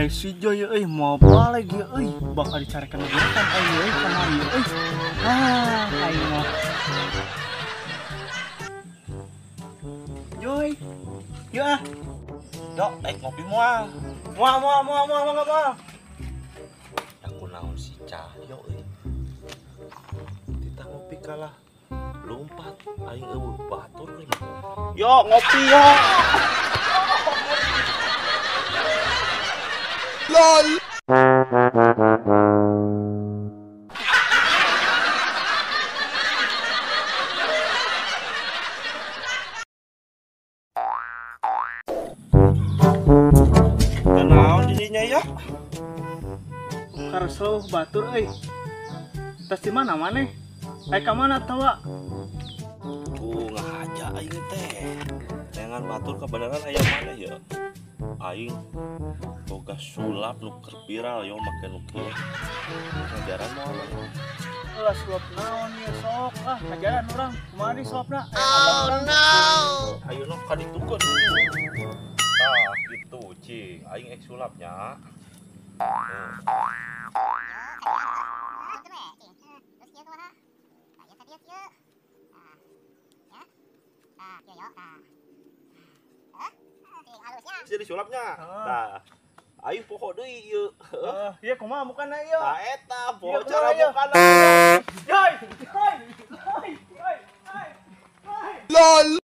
si Joy mau balik ya bakal dicarikan gerakan sama ieu aing mah Joy yuk Yuk, ngopi mual. Mual. Aku naon si Cahyo Kita ngopi kalah lompat aing eueuh batur we. Yuk ngopi yuk. LOL. Naon dirinya ya? Karesloh batur tas di mana maneh? Ka mana tawa? Ngahaja aing teh. Jangan batur kebenaran aya mana ya? Aing boga sulap nu keur viral yo make nu kieu. Ngajaran moal. Ulah sulap naon ya sok ngajaran urang. Kumaha di sulapna? Oh no. Ayeuna ka ditukeun. Gitu cing, aing ek sulapnya. Jadi sulapnya. Tah. Aing poho deui ieu. Ieu kumaha mukana ieu? Tah eta poho cara mukana. Joy. LOL.